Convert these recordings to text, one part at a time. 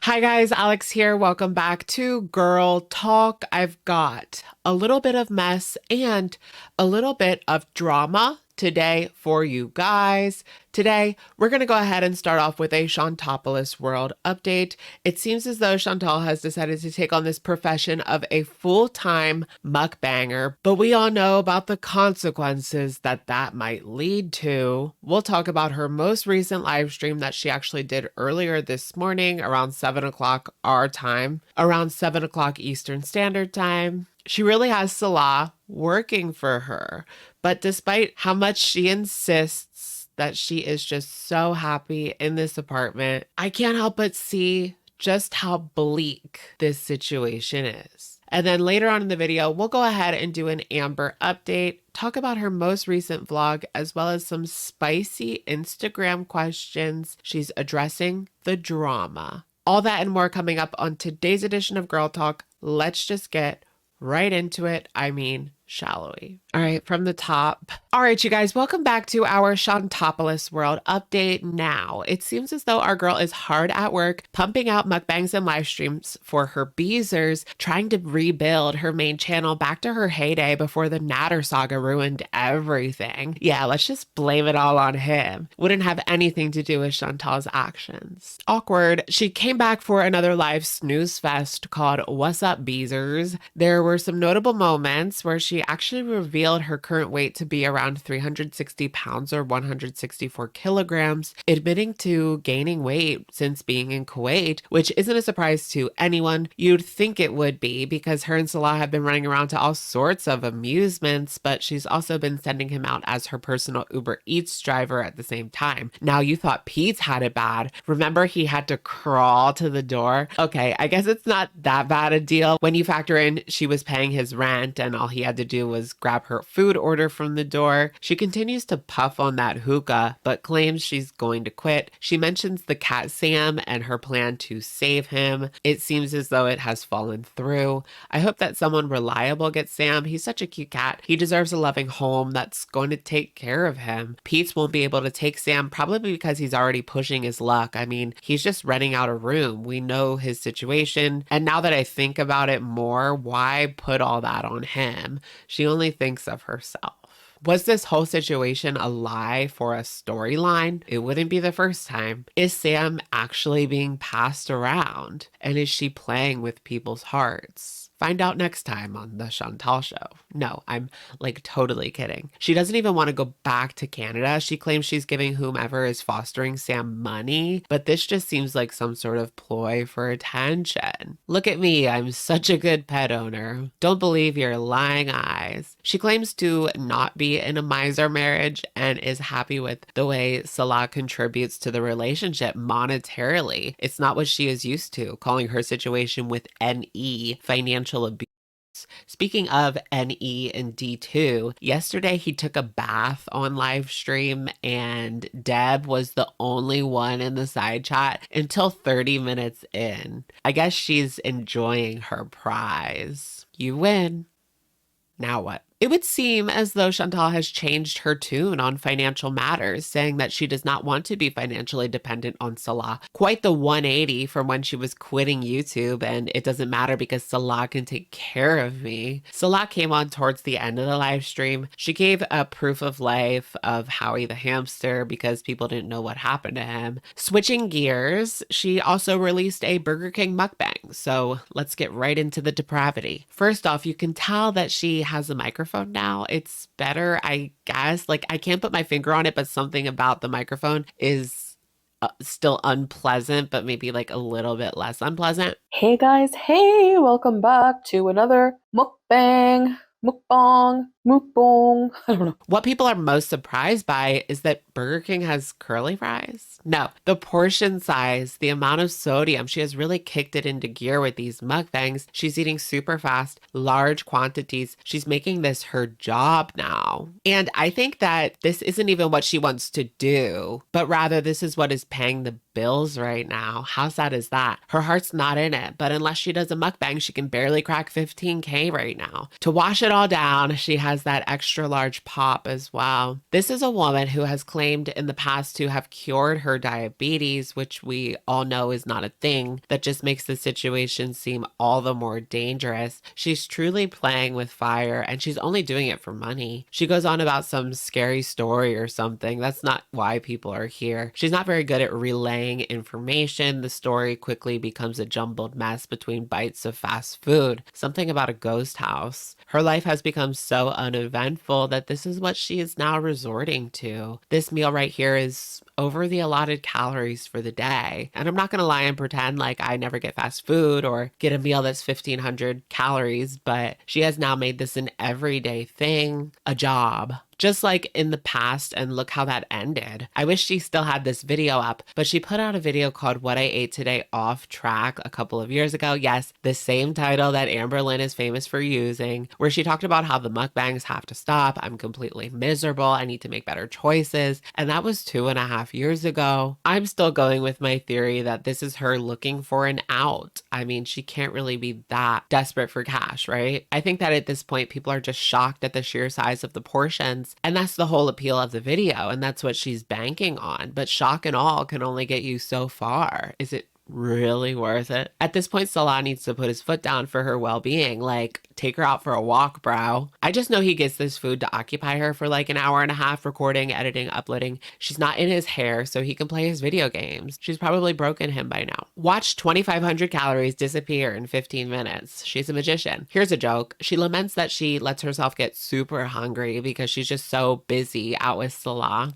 Hi guys, Alex here. Welcome back to Girl Talk. I've got a little bit of mess and a little bit of drama today for you guys. Today, we're going to go ahead and start off with a Shantopoulos world update. It seems as though Chantal has decided to take on this profession of a full-time mukbanger, but we all know about the consequences that might lead to. We'll talk about her most recent live stream that she actually did earlier this morning around 7 o'clock our time, around 7 o'clock Eastern Standard Time. She really has Salah working for her, but despite how much she insists that she is just so happy in this apartment, I can't help but see just how bleak this situation is. And then later on in the video, we'll go ahead and do an Amber update, talk about her most recent vlog, as well as some spicy Instagram questions she's addressing the drama. All that and more coming up on today's edition of Girl Talk. Let's just get right into it. Shall we? All right, from the top. All right, you guys, welcome back to our Shantopoulos world update. Now, it seems as though our girl is hard at work, pumping out mukbangs and live streams for her Beezers, trying to rebuild her main channel back to her heyday before the Natter saga ruined everything. Yeah, let's just blame it all on him. Wouldn't have anything to do with Chantal's actions. Awkward. She came back for another live snooze fest called What's Up Beezers. There were some notable moments where she actually revealed her current weight to be around 360 pounds or 164 kilograms, admitting to gaining weight since being in Kuwait, which isn't a surprise to anyone. You'd think it would be because her and Salah have been running around to all sorts of amusements, but she's also been sending him out as her personal Uber Eats driver at the same time. Now, you thought Pete had it bad. Remember, he had to crawl to the door? Okay, I guess it's not that bad a deal when you factor in she was paying his rent and all he had to do was grab her food order from the door. She continues to puff on that hookah, but claims she's going to quit. She mentions the cat Sam and her plan to save him. It seems as though it has fallen through. I hope that someone reliable gets Sam. He's such a cute cat. He deserves a loving home that's going to take care of him. Pete's won't be able to take Sam, probably because he's already pushing his luck. He's just renting out a room. We know his situation. And now that I think about it more, why put all that on him? She only thinks of herself. Was this whole situation a lie for a storyline? It wouldn't be the first time. Is Sam actually being passed around? And is she playing with people's hearts? Find out next time on The Chantal Show. No, I'm totally kidding. She doesn't even want to go back to Canada. She claims she's giving whomever is fostering Sam money, but this just seems like some sort of ploy for attention. Look at me, I'm such a good pet owner. Don't believe your lying eyes. She claims to not be in a miser marriage and is happy with the way Salah contributes to the relationship monetarily. It's not what she is used to, calling her situation with NE financial abuse. Speaking of NE and D2, yesterday he took a bath on live stream and Deb was the only one in the side chat until 30 minutes in. I guess she's enjoying her prize. You win. Now what? It would seem as though Chantal has changed her tune on financial matters, saying that she does not want to be financially dependent on Salah. Quite the 180 from when she was quitting YouTube and it doesn't matter because Salah can take care of me. Salah came on towards the end of the live stream. She gave a proof of life of Howie the hamster because people didn't know what happened to him. Switching gears, she also released a Burger King mukbang. So let's get right into the depravity. First off, you can tell that she has a microphone now. It's better, I guess. I can't put my finger on it, but something about the microphone is still unpleasant, but maybe a little bit less unpleasant. Hey guys, hey, welcome back to another mukbang, mukbang, mukbang. I don't know. What people are most surprised by is that Burger King has curly fries. No, the portion size, the amount of sodium, she has really kicked it into gear with these mukbangs. She's eating super fast, large quantities. She's making this her job now. And I think that this isn't even what she wants to do, but rather this is what is paying the bills right now. How sad is that? Her heart's not in it, but unless she does a mukbang, she can barely crack 15K right now. To wash it all down, she has has that extra large pop as well. This is a woman who has claimed in the past to have cured her diabetes, which we all know is not a thing. That just makes the situation seem all the more dangerous. She's truly playing with fire, and she's only doing it for money. She goes on about some scary story or something. That's not why people are here. She's not very good at relaying information. The story quickly becomes a jumbled mess between bites of fast food, something about a ghost house. Her life has become so uneventful that this is what she is now resorting to. This meal right here is over the allotted calories for the day. And I'm not going to lie and pretend like I never get fast food or get a meal that's 1,500 calories, but she has now made this an everyday thing, a job. Just like in the past, and look how that ended. I wish she still had this video up, but she put out a video called What I Ate Today Off Track a couple of years ago. Yes, the same title that Amber Lynn is famous for using, where she talked about how the mukbangs have to stop. I'm completely miserable. I need to make better choices. And that was 2.5 years ago. I'm still going with my theory that this is her looking for an out. I mean, she can't really be that desperate for cash, right? I think that at this point, people are just shocked at the sheer size of the portions. And that's the whole appeal of the video. And that's what she's banking on. But shock and awe can only get you so far. Is it really worth it? At this point, Salah needs to put his foot down for her well-being. Like, take her out for a walk, bro. I just know he gets this food to occupy her for like an hour and a half, recording, editing, uploading. She's not in his hair, so he can play his video games. She's probably broken him by now. Watch 2,500 calories disappear in 15 minutes. She's a magician. Here's a joke. She laments that she lets herself get super hungry because she's just so busy out with Salah.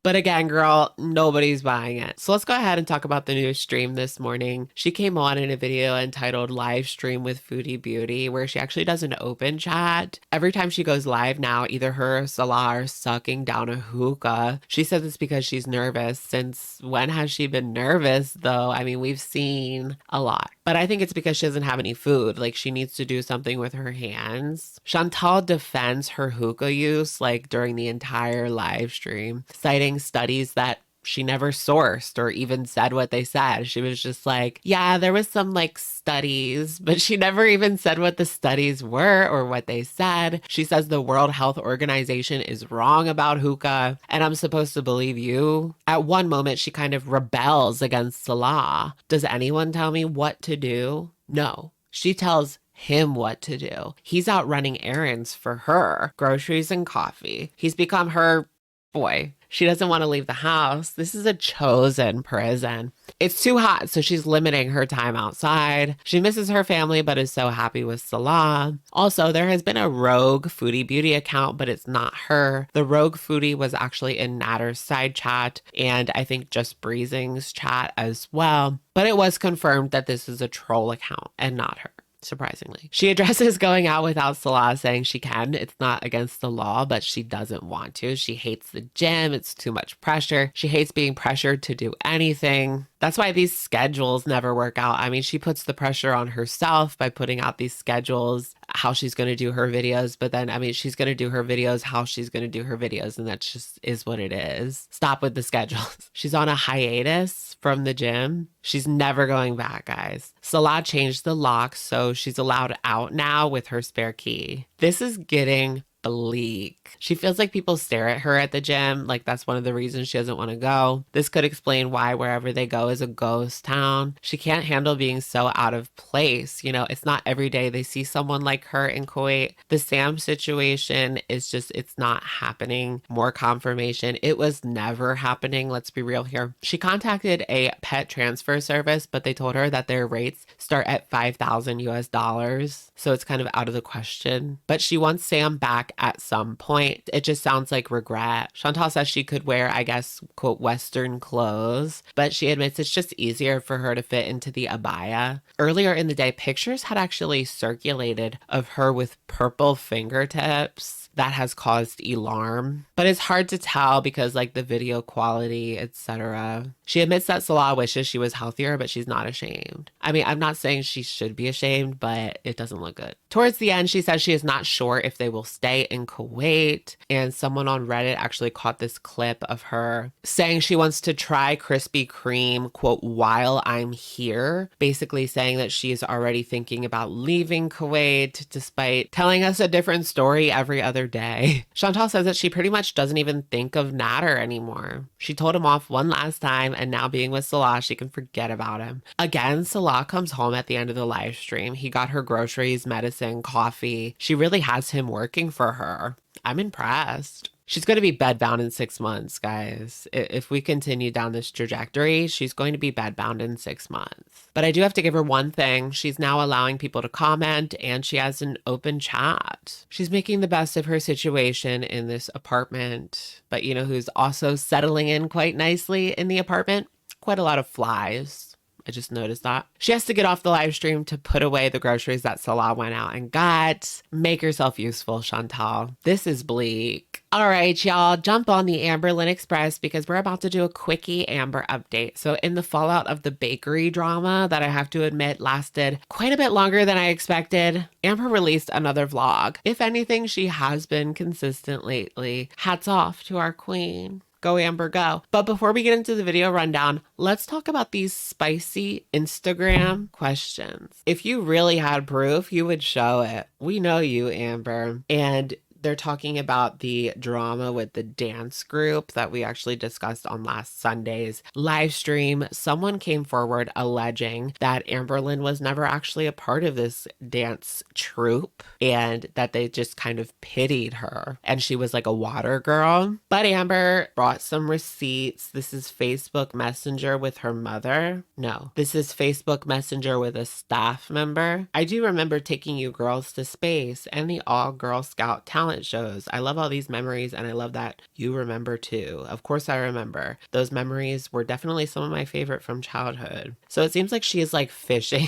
But again, girl, nobody's buying it. So let's go ahead and talk about the new stream this morning. She came on in a video entitled Live Stream with Foodie Beauty, where she actually does an open chat. Every time she goes live now, either her or Salah are sucking down a hookah. She says it's because she's nervous. Since when has she been nervous, though? I mean, we've seen a lot. But I think it's because she doesn't have any food. Like, she needs to do something with her hands. Chantal defends her hookah use, like, during the entire live stream, citing studies that she never sourced or even said what they said. She was just like, yeah, there was some like studies, but she never even said what the studies were or what they said. She says the World Health Organization is wrong about hookah, and I'm supposed to believe you. At one moment, she kind of rebels against Salah. Does anyone tell me what to do? No. She tells him what to do. He's out running errands for her, groceries and coffee. He's become her boy. She doesn't want to leave the house. This is a chosen prison. It's too hot, so she's limiting her time outside. She misses her family, but is so happy with Salah. Also, there has been a rogue Foodie Beauty account, but it's not her. The rogue foodie was actually in Natter's side chat, and I think Just Breezing's chat as well. But it was confirmed that this is a troll account and not her. Surprisingly. She addresses going out without Salah, saying she can. It's not against the law, but she doesn't want to. She hates the gym. It's too much pressure. She hates being pressured to do anything. That's why these schedules never work out. I mean, she puts the pressure on herself by putting out these schedules, how she's going to do her videos. But then, I mean, she's going to do her videos, how she's going to do her videos. And that just is what it is. Stop with the schedules. She's on a hiatus from the gym. She's never going back, guys. Salah changed the locks, so she's allowed out now with her spare key. This is getting bleak. She feels like people stare at her at the gym. Like, that's one of the reasons she doesn't want to go. This could explain why wherever they go is a ghost town. She can't handle being so out of place. You know, it's not every day they see someone like her in Kuwait. The Sam situation is just, it's not happening. More confirmation. It was never happening. Let's be real here. She contacted a pet transfer service, but they told her that their rates start at 5,000 US dollars. So it's kind of out of the question. But she wants Sam back at some point. It just sounds like regret. Chantal says she could wear, I guess, quote, Western clothes, but she admits it's just easier for her to fit into the abaya. Earlier in the day, pictures had actually circulated of her with purple fingertips. That has caused alarm, but it's hard to tell because like the video quality, etc. She admits that Salah wishes she was healthier, but she's not ashamed. I mean, I'm not saying she should be ashamed, but it doesn't look good. Towards the end, she says she is not sure if they will stay flight in Kuwait. And someone on Reddit actually caught this clip of her saying she wants to try Krispy Kreme, quote, while I'm here, basically saying that she's already thinking about leaving Kuwait despite telling us a different story every other day. Chantal says that she pretty much doesn't even think of Nader anymore. She told him off one last time, and now being with Salah, she can forget about him. Again, Salah comes home at the end of the live stream. He got her groceries, medicine, coffee. She really has him working for her. I'm impressed. She's going to be bedbound in 6 months, guys. If we continue down this trajectory, she's going to be bedbound in 6 months. But I do have to give her one thing. She's now allowing people to comment, and she has an open chat. She's making the best of her situation in this apartment. But you know who's also settling in quite nicely in the apartment? Quite a lot of flies. I just noticed that. She has to get off the live stream to put away the groceries that Salah went out and got. Make yourself useful, Chantal. This is bleak. All right, y'all, jump on the Amberlynn Express because we're about to do a quickie Amber update. So in the fallout of the bakery drama that I have to admit lasted quite a bit longer than I expected, Amber released another vlog. If anything, she has been consistent lately. Hats off to our queen. Go Amber, go. But before we get into the video rundown, let's talk about these spicy Instagram questions. If you really had proof, you would show it. We know you, Amber. And they're talking about the drama with the dance group that we actually discussed on last Sunday's live stream. Someone came forward alleging that Amberlynn was never actually a part of this dance troupe and that they just kind of pitied her and she was like a water girl. But Amber brought some receipts. This is Facebook Messenger with her mother. No, this is Facebook Messenger with a staff member. I do remember taking you girls to space and the all Girl Scout talent shows. I love all these memories and I love that you remember too. Of course I remember. Those memories were definitely some of my favorite from childhood. So it seems like she is like fishing.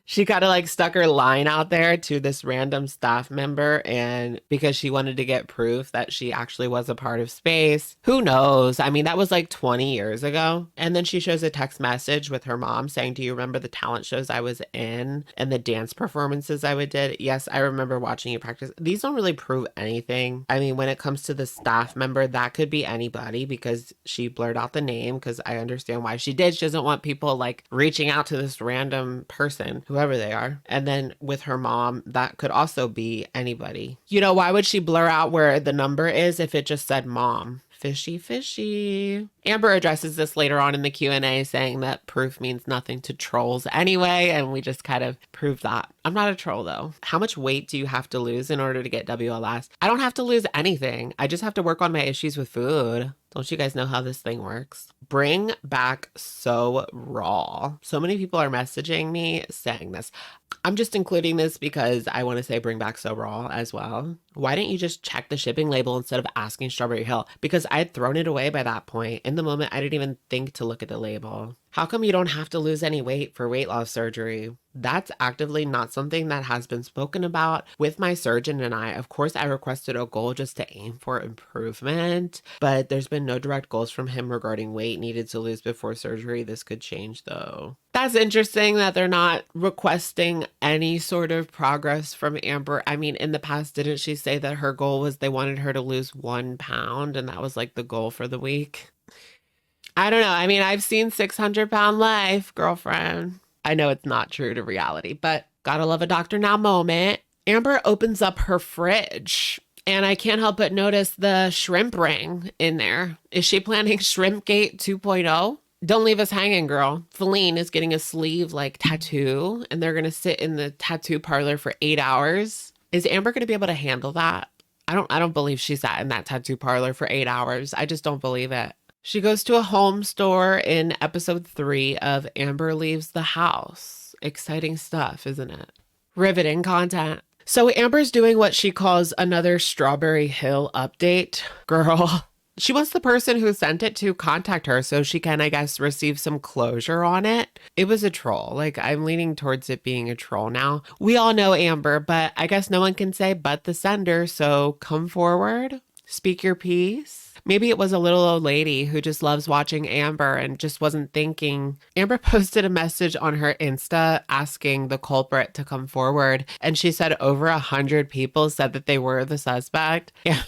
She kind of like stuck her line out there to this random staff member and because she wanted to get proof that she actually was a part of space. Who knows? I mean, that was like 20 years ago. And then she shows a text message with her mom saying, do you remember the talent shows I was in and the dance performances I did? Yes, I remember watching you practice. These don't really prove anything. I mean, when it comes to the staff member, that could be anybody because she blurred out the name because I understand why she did. She doesn't want people like reaching out to this random person, whoever they are. And then with her mom, that could also be anybody. You know, why would she blur out where the number is if it just said mom? Fishy, fishy. Amber addresses this later on in the Q&A saying that proof means nothing to trolls anyway, and we just kind of proved that. I'm not a troll though. How much weight do you have to lose in order to get WLS? I don't have to lose anything. I just have to work on my issues with food. Don't you guys know how this thing works? Bring back So Raw. So many people are messaging me saying this. I'm just including this because I want to say bring back So Raw as well. Why didn't you just check the shipping label instead of asking Strawberry Hill? Because I had thrown it away by that point. In the moment, I didn't even think to look at the label. How come you don't have to lose any weight for weight loss surgery? That's actively not something that has been spoken about with my surgeon and I. Of course, I requested a goal just to aim for improvement, but there's been no direct goals from him regarding weight needed to lose before surgery. This could change though. That's interesting that they're not requesting any sort of progress from Amber. I mean, in the past, didn't she say that her goal was they wanted her to lose 1 pound and that was like the goal for the week? I don't know. I mean, I've seen 600-pound life, girlfriend. I know it's not true to reality, but gotta love a doctor now moment. Amber opens up her fridge and I can't help but notice the shrimp ring in there. Is she planning Shrimpgate 2.0? Don't leave us hanging, girl. Feline is getting a sleeve like tattoo and they're gonna sit in the tattoo parlor for 8 hours. Is Amber gonna be able to handle that? I don't believe she sat in that tattoo parlor for 8 hours. I just don't believe it. She goes to a home store in episode 3 of Amber Leaves the House. Exciting stuff, isn't it? Riveting content. So Amber's doing what she calls another Strawberry Hill update. Girl, she wants the person who sent it to contact her so she can, I guess, receive some closure on it. It was a troll. Like, I'm leaning towards it being a troll now. We all know Amber, but I guess no one can say but the sender, so come forward. speak your piece. Maybe it was a little old lady who just loves watching Amber and just wasn't thinking. Amber posted a message on her Insta asking the culprit to come forward, and she said over 100 people said that they were the suspect. Yeah.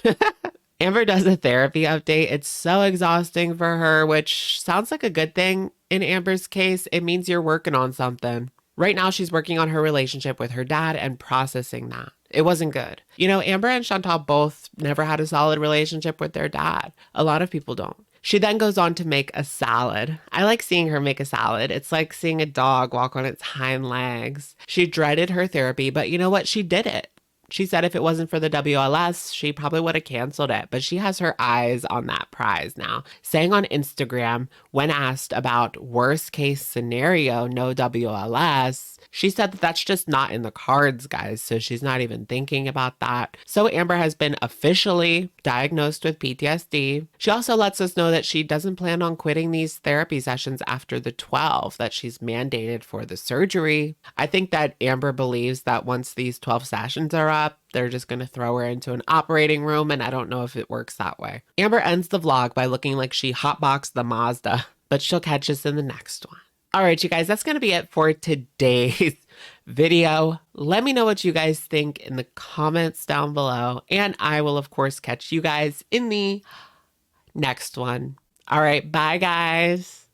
Amber does a therapy update. It's so exhausting for her, which sounds like a good thing. In Amber's case, it means you're working on something. Right now, she's working on her relationship with her dad and processing that. It wasn't good. You know, Amber and Chantal both never had a solid relationship with their dad. A lot of people don't. She then goes on to make a salad. I like seeing her make a salad. It's like seeing a dog walk on its hind legs. She dreaded her therapy, but you know what? She did it. She said if it wasn't for the WLS, she probably would have canceled it, but she has her eyes on that prize now. Saying on Instagram, when asked about worst case scenario, no WLS, she said that that's just not in the cards, guys. So she's not even thinking about that. So Amber has been officially diagnosed with PTSD. She also lets us know that she doesn't plan on quitting these therapy sessions after the 12 that she's mandated for the surgery. I think that Amber believes that once these 12 sessions are up, they're just going to throw her into an operating room, and I don't know if it works that way. Amber ends the vlog by looking like she hotboxed the Mazda, but she'll catch us in the next one. All right, you guys, that's going to be it for today's video. Let me know what you guys think in the comments down below, and I will, of course, catch you guys in the next one. All right, bye, guys.